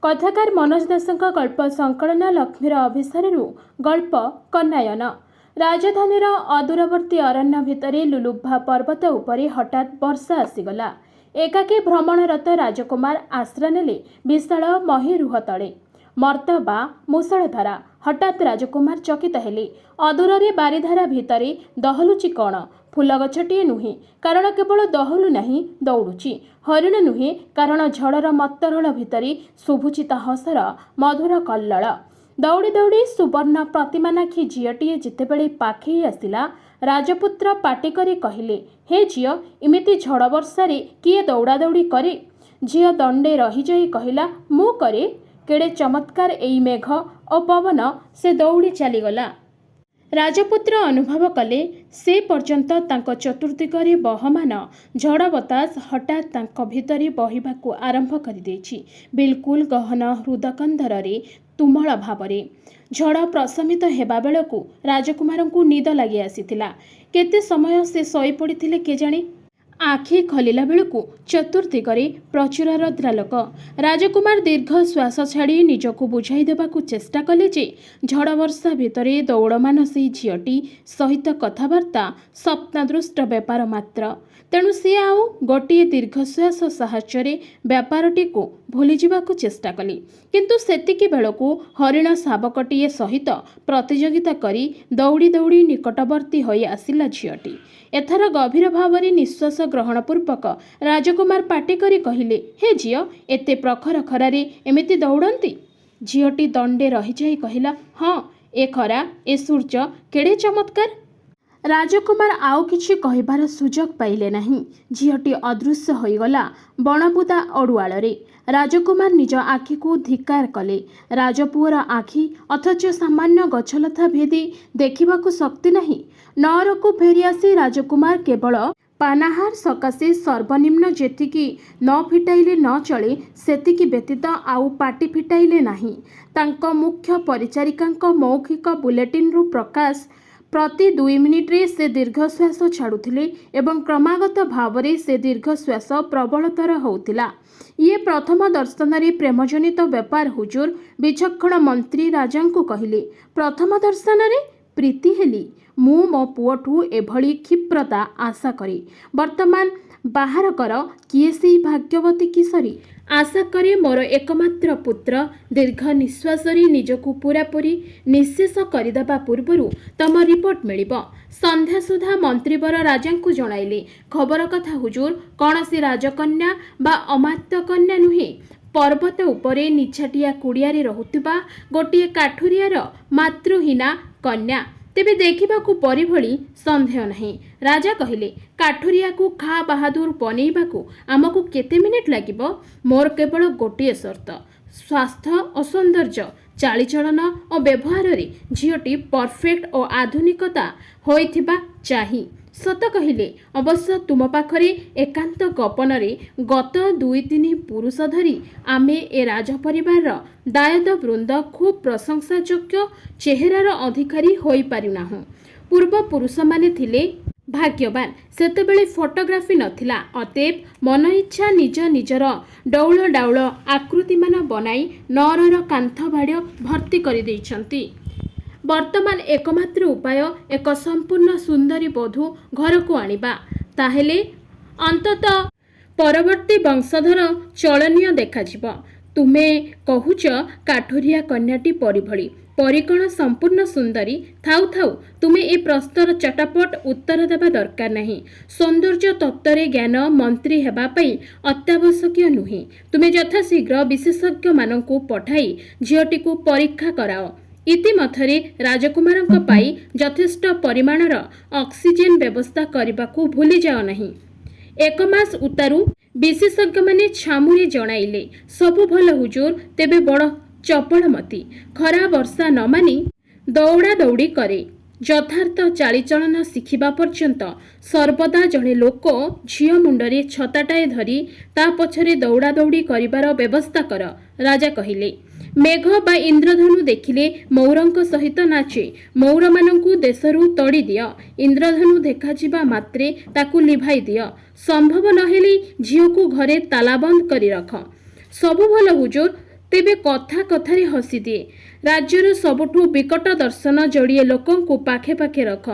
कथाकार मनोज दासଙ୍କ गल्प संकलन लक्ष्मीर अभिसारु गल्प कन्नायन। राजधानीर अदूरवर्ती अरण्य भितरे लुलुभा पर्वत उपरे हठात वर्षा आसीगला। एकाकी भ्रमणरत राजकुमार आश्रय नेले विशाल महीरुह तले। मर्त बा मुसलधारा। हठात राजकुमार चकित हेले। अदूरे बारिधारा भितरे दहलुची कौन? फूल गछटिए नुहे, कारण केवल दहलु नहीं दौड़ुची। हरिण नुहे, कारण झड़र मत्तरल भितरे शुभुची ता हसर मधुर कल्लल। दौड़ी दौड़ी सुवर्ण प्रतिमानाखी झीयटीए जितेबेले पाखई आसिला, राजपुत्र पाटी करी कहिले, हे झीय, इमिति झड़ वर्षारे किए दौड़ा दौड़ी करे? झीय दंडे रही जाई कहिला, मु करे। केड़े चमत्कार एई मेघ और पवन। से दौड़ी चलीगला। राजपुत्र अनुभव कले से पर्यंत तांको चतुर्दिगरे बहमान झड़ बतास हठात तांको भितरे बहिबाकू आरंभ करि देछि, बिल्कुल गहन हृदकंधरे तुमल भावरे। झड़ प्रशमित हेबा बेलकू राजकुमारंकू निद लगी आसीथिला। केते समय से शोई पड़िथिले केजाणे। आखि खलिला बेलकू चतुर्दिगरे प्रचुर रौद्रालोक। राजकुमार दीर्घ श्वास छाड़ी निजकू बुझाई देबाकू चेष्टा कले जे झड़ वर्षा भितरे दौड़मान से झीयटी सहित कथबार्ता स्वप्नदृष्ट व्यापार मात्र। तेणु सी आउ गोटे दीर्घश्वास साहाय्य व्यापारटी को भूली जावाकू चेष्टा कली। किंतु सेतिकी बेलकू हरिण शावकटीए सहित प्रतियोगिता करी दौड़ी दौड़ी निकटवर्ती होई आसिला झीयटी। एथर गभीर भावरे निश्वास ग्रहण पूर्वक राजकुमार पाटी करी कहिले, हे झीय, एते प्रखर खरारे एमिति दौड़ंती? झीयटी दंडे रही जाई कहिला, हाँ, ए खरा, ए सूर्य, केड़े चमत्कार। राजकुमार आउ किछि कहिबार सुजोग पाइले नहीं। झीयटी अदृश्य होइगला बणबुदा अड़ुआଳରେ। राजकुमार निज आखि को धिक्कार कले। राजपुअर आखि अथच सामान्य गछलता भेदी देखिबाकू शक्ति नहीं। नअर को फेरी आसी राजकुमार केवल पानाहार सकाशे सर्वनिम्न जेतिकी न फिटाइले न चले सेतिकी व्यतीत आउ पाटी फिटाइले नहीं। तांको मुख्य परिचारिकांक मौखिक बुलेटिन रु प्रकाश प्रति 2 मिनिट्रे से दीर्घश्वास छाड़ुथिले एवं क्रमागत भावरे से दीर्घश्वास प्रबलतर होउथिला। ये प्रथम दर्शन रे प्रेमजनित व्यापार हुजूर। विचक्षण मंत्री राजांकु कहिले, प्रथम दर्शन रे प्रीति हेली। मु मो पुओठू एभली क्षिप्रता आशा करी। वर्तमान बाहर कर किए से भाग्यवती किशोरी। आशा करे मोर एकमात्र पुत्र। दीर्घ निश्वासरी निजकू पूरापूरी निशेष करदेबा पूर्वरु तम रिपोर्ट मिलिबो। संध्या सुधा मंत्रीवर राजांकु जणाइले, खबर कथा हुजूर, कौनसी राजकन्या बा अमात्य कन्या नुहे, पर्वत उपरे निछाटिया कुड़ियारे रहुथिबा गोटिए काठुरियार मातृहीना कन्या। तेबे देखिबाकू परी भली संदेह नहीं। राजा कहिले, काठुरिया को खा बाहादुर बनैबाकू आमको केते मिनिट लागिबो? मोर केवल गोटे शर्त, स्वास्थ्य और सौंदर्य, चालीचलन और व्यवहार रे झीयटी परफेक्ट और आधुनिकता होइथिबा चाही। सत कहिले, अवश्य तुम पाखरे एकांत गोपन रे गत 2-3 पुरुष धरी आमे ए राज परिवार दायद वृंद खूब प्रशंसायोग्य चेहरार अधिकारी होई पारिनाहु। पूर्व पुरुष माने थिले भाग्यवान। सेतेबेले फोटोग्राफी नथिला। अतएव मन इच्छा निज निजर डौल डाउल आकृति मान बनाई नरर कांथ बाड़ भर्ती कर दैछंती। वर्तमान एकमात्र उपाय एक संपूर्ण सुंदरी बधू घर को आनिबा। ताहेले अंततः परवर्ती वंशधर चलनीय देखाजिब। तुमे कहुच काठुरिया कन्याटी परी भली, परी कण संपूर्ण सुंदरी? थाउ थाउ, तुमे ए प्रश्नर चटापट उत्तर देबा दरकार नहीं। सौंदर्य तत्वरे ज्ञान मंत्री हेबा पई अत्यावश्यक नुहे। तुमे यथाशीघ्र विशेषज्ञ मानकू पठाई झीयटी को परीक्षा कराओ। इतिमध्यरे राजकुमारंक पाई यथेष्ट परिमाणर ऑक्सीजन व्यवस्था करबाकू भूली जाओ नहीं। 1 मास उतारू विशेषज्ञ माने छामुरे जणाइले, सबु भल हुजूर, तेबे बड़ चपलमती। खरा वर्षा न मानी दौड़ा दौड़ी करे। यथार्थ चालीचलन शिखिबा पर्यंत सर्वदा जड़े लोक झीय मुंडरे छताटाए धरी ता पछरे दौड़ा दौड़ी करिबार व्यवस्था कर। राजा कहिले, मेघ बा इंद्रधनु देखिले मौरंक सहित नाचे। मौर मानकू देशरू तड़ी दिय। इंद्रधनु देखाजिबा मात्रे ताकू लिभाई दिय। संभव नहेले झीयकू घरे तालाबंद करी रख। सबु भल हुजूर, ତେବେ କଥା କଥାରେ ହସିଦିଏ। ରାଜ୍ୟର ସବୁଠୁ ବିକଟ ଦର୍ଶନ ଯୋଡ଼ିଏ ଲୋକଙ୍କୁ ପାଖେ ପାଖେ ରଖ।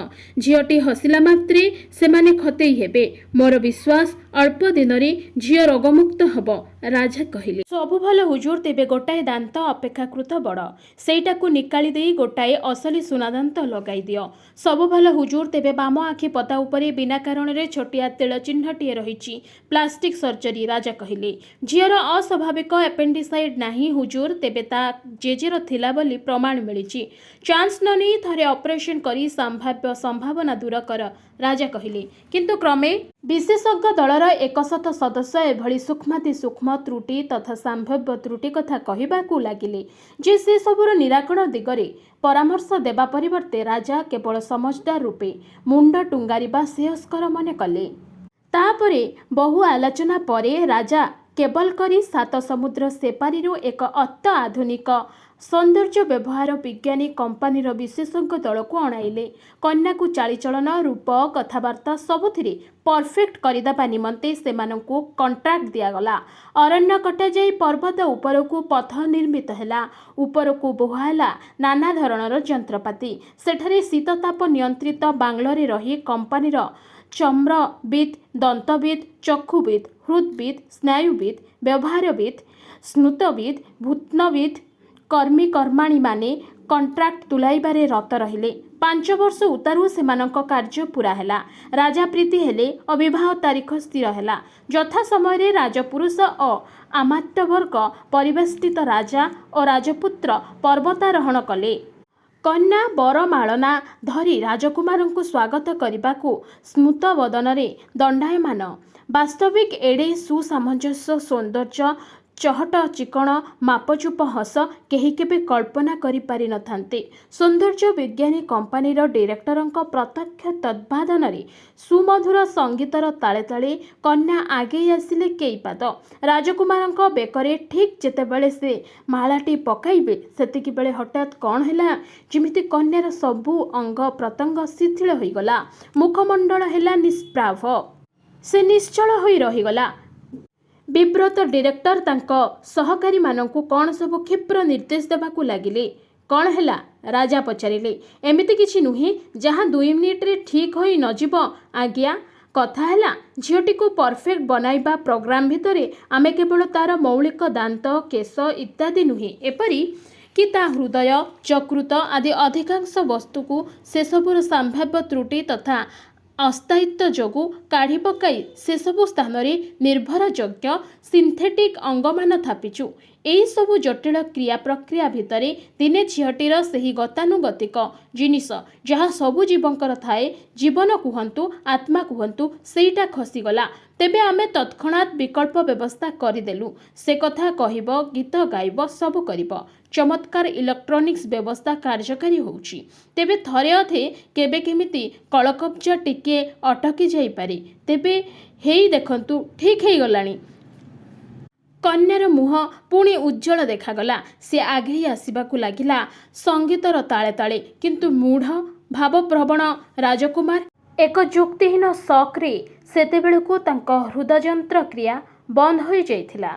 ଝିଅଟି ହସିଲା ମାତ୍ରେ ସେମାନେ ଖତେଇ ହେବେ। ମୋର ବିଶ୍ୱାସ ଅଳ୍ପ ଦିନରେ ଝିଅ ରୋଗମୁକ୍ତ ହେବ। ରାଜା କହିଲେ, ସବୁ ଭଲ ହୁଜୁର, ତେବେ ଗୋଟାଏ ଦାନ୍ତ ଅପେକ୍ଷାକୃତ ବଡ଼। ସେଇଟାକୁ ନିକାଳି ଦେଇ ଗୋଟାଏ ଅସଲି ସୁନାଦାନ୍ତ ଲଗାଇ ଦିଅ। ସବୁ ଭଲ ହୁଜୁର, ତେବେ ବାମ ଆଖି ପତା ଉପରେ ବିନା କାରଣରେ ଛୋଟିଆ ତେଳ ଚିହ୍ନଟିଏ ରହିଛି। Plastic surgery. ରାଜା କହିଲେ, ଝିଅର ଅସ୍ୱାଭାବିକ ଆପେଣ୍ଡିସାଇଟ୍ ନାହିଁ ହୁଜୁର, ତେବେ ତା ଜେଜେର ଥିଲା ବୋଲି ପ୍ରମାଣ ମିଳିଛି। ଚାନ୍ସ ନ ନେଇ ଥରେ ଅପରେସନ କରି ସମ୍ଭାବନା ଦୂର କର। ରାଜା କହିଲେ, କିନ୍ତୁ କ୍ରମେ ବିଶେଷଜ୍ଞ ଦଳର 100 ସଦସ୍ୟ ଏଭଳି ସୂକ୍ଷ୍ମାତିସୂକ୍ଷ୍ମ ତ୍ରୁଟି ତଥା ସମ୍ଭାବ୍ୟ ତ୍ରୁଟି କଥା କହିବାକୁ ଲାଗିଲେ ଯେ ସେ ସବୁର ନିରାକରଣ ଦିଗରେ ପରାମର୍ଶ ଦେବା ପରିବର୍ତ୍ତେ ରାଜା କେବଳ ସମଜଦାର ରୂପେ ମୁଣ୍ଡ ଟୁଙ୍ଗାରିବା ଶ୍ରେୟସ୍କର ମନେ କଲେ। ତାପରେ ବହୁ ଆଲୋଚନା ପରେ ରାଜା କେବଲ କରି 7 ସମୁଦ୍ର ସେପାରିରୁ ଏକ ଅତ୍ୟାଧୁନିକ ସୌନ୍ଦର୍ଯ୍ୟ ବ୍ୟବହାର ବିଜ୍ଞାନୀ କମ୍ପାନୀର ବିଶେଷଜ୍ଞ ଦଳକୁ ଅଣାଇଲେ। କନ୍ୟାକୁ ଚାଳିଚଳନ, ରୂପ, କଥାବାର୍ତ୍ତା ସବୁଥିରେ ପରଫେକ୍ଟ କରିଦେବା ନିମନ୍ତେ ସେମାନଙ୍କୁ କଣ୍ଟ୍ରାକ୍ଟ ଦିଆଗଲା। ଅରଣ୍ୟ କଟାଯାଇ ପର୍ବତ ଉପରକୁ ପଥ ନିର୍ମିତ ହେଲା। ଉପରକୁ ବୁହା ହେଲା ନାନା ଧରଣର ଯନ୍ତ୍ରପାତି। ସେଠାରେ ଶୀତତାପ ନିୟନ୍ତ୍ରିତ ବାଂଲୋରେ ରହି କମ୍ପାନୀର ଚର୍ମବିଦ୍, ଦନ୍ତବିଦ୍, ଚକ୍ଷୁବିଦ୍, ହୃଦ୍ବିଦ୍, ସ୍ନାୟୁବିଦ୍, ବ୍ୟବହାରବିଦ୍, ସ୍ନୁତବିଦ୍, ଭୂତ୍ନବିଦ୍ କର୍ମୀକର୍ମାଣୀମାନେ କଣ୍ଟ୍ରାକ୍ଟ ତୁଲାଇବାରେ ରତ ରହିଲେ। 5 ବର୍ଷ ଉତ୍ତାରୁ ସେମାନଙ୍କ କାର୍ଯ୍ୟ ପୂରା ହେଲା। ରାଜା ପ୍ରୀତି ହେଲେ ଓ ବିବାହ ତାରିଖ ସ୍ଥିର ହେଲା। ଯଥା ସମୟରେ ରାଜପୁରୁଷ ଓ ଅମାତ୍ୟବର୍ଗ ପରିବେଷ୍ଟିତ ରାଜା ଓ ରାଜପୁତ୍ର ପର୍ବତାରୋହଣ କଲେ। କନ୍ୟା ବରମାଳନା ଧରି ରାଜକୁମାରଙ୍କୁ ସ୍ୱାଗତ କରିବାକୁ ସ୍ମିତ ବଦନରେ ଦଣ୍ଡାୟମାନ। ବାସ୍ତବିକ ଏଡ଼େ ସୁସାମଞ୍ଜସ୍ୟ, ସୌନ୍ଦର୍ଯ୍ୟ, ଚହଟ ଚିକ୍କଣ, ମାପଚୁପ ହସ କେହି କେବେ କଳ୍ପନା କରିପାରି ନଥାନ୍ତେ। ସୌନ୍ଦର୍ଯ୍ୟ ବିଜ୍ଞାନୀ କମ୍ପାନୀର ଡିରେକ୍ଟରଙ୍କ ପ୍ରତ୍ୟକ୍ଷ ତତ୍ତ୍ୱାବଧାନରେ ସୁମଧୁର ସଙ୍ଗୀତର ତାଳେ ତାଳେ କନ୍ୟା ଆଗେଇ ଆସିଲେ କେଇପାଦ। ରାଜକୁମାରଙ୍କ ବେକରେ ଠିକ୍ ଯେତେବେଳେ ସେ ମାଳାଟି ପକାଇବେ ସେତିକିବେଳେ ହଠାତ୍ କ'ଣ ହେଲା ଯେମିତି କନ୍ୟାର ସବୁ ଅଙ୍ଗ ପ୍ରତ୍ୟଙ୍ଗ ଶିଥିଳ ହୋଇଗଲା। ମୁଖମଣ୍ଡଳ ହେଲା ନିଷ୍ପ୍ରାଭ। ସେ ନିଶ୍ଚଳ ହୋଇ ରହିଗଲା। ବିବ୍ରତ ଡିରେକ୍ଟର ତାଙ୍କ ସହକାରୀମାନଙ୍କୁ କ'ଣ ସବୁ କ୍ଷିପ୍ର ନିର୍ଦ୍ଦେଶ ଦେବାକୁ ଲାଗିଲେ। କ'ଣ ହେଲା? ରାଜା ପଚାରିଲେ। ଏମିତି କିଛି ନୁହେଁ ଯାହା 2 ମିନିଟରେ ଠିକ୍ ହୋଇ ନଯିବ ଆଜ୍ଞା। କଥା ହେଲା, ଝିଅଟିକୁ ପରଫେକ୍ଟ ବନାଇବା ପ୍ରୋଗ୍ରାମ ଭିତରେ ଆମେ କେବଳ ତାର ମୌଳିକ ଦାନ୍ତ, କେଶ ଇତ୍ୟାଦି ନୁହେଁ, ଏପରି କି ତା ହୃଦୟ, ଯକୃତ ଆଦି ଅଧିକାଂଶ ବସ୍ତୁକୁ ସେସବୁର ସମ୍ଭାବ୍ୟ ତ୍ରୁଟି ତଥା ଅସ୍ଥାୟିତ୍ୱ ଯୋଗୁଁ କାଢ଼ି ପକାଇ ସେସବୁ ସ୍ଥାନରେ ନିର୍ଭରଯୋଗ୍ୟ ସିନ୍ଥେଟିକ୍ ଅଙ୍ଗମାନ ଥାପିଛୁ। ଏହିସବୁ ଜଟିଳ କ୍ରିୟା ପ୍ରକ୍ରିୟା ଭିତରେ ଦିନେ ଝିଅଟିର ସେହି ଗତାନୁଗତିକ ଜିନିଷ ଯାହା ସବୁ ଜୀବଙ୍କର ଥାଏ, ଜୀବନ କୁହନ୍ତୁ, ଆତ୍ମା କୁହନ୍ତୁ, ସେଇଟା ଖସିଗଲା। ତେବେ ଆମେ ତତ୍କ୍ଷଣାତ୍ ବିକଳ୍ପ ବ୍ୟବସ୍ଥା କରିଦେଲୁ। ସେ କଥା କହିବ, ଗୀତ ଗାଇବ, ସବୁ କରିବ। ଚମତ୍କାର ଇଲେକ୍ଟ୍ରୋନିକ୍ସ ବ୍ୟବସ୍ଥା କାର୍ଯ୍ୟକାରୀ ହେଉଛି। ତେବେ ଥରେ ଅଧେ କେବେ କେମିତି କଳକବ୍ଜା ଟିକିଏ ଅଟକି ଯାଇପାରେ। ତେବେ ହେଇ ଦେଖନ୍ତୁ, ଠିକ୍ ହେଇଗଲାଣି। କନ୍ୟାର ମୁହଁ ପୁଣି ଉଜ୍ଜ୍ୱଳ ଦେଖାଗଲା। ସେ ଆଗେଇ ଆସିବାକୁ ଲାଗିଲା ସଙ୍ଗୀତର ତାଳେ ତାଳେ। କିନ୍ତୁ ମୂଢ଼ ଭାବପ୍ରବଣ ରାଜକୁମାର ଏକ ଯୁକ୍ତିହୀନ ସକ୍ରେ ସେତେବେଳକୁ ତାଙ୍କ ହୃଦଯନ୍ତ୍ର କ୍ରିୟା ବନ୍ଦ ହୋଇଯାଇଥିଲା।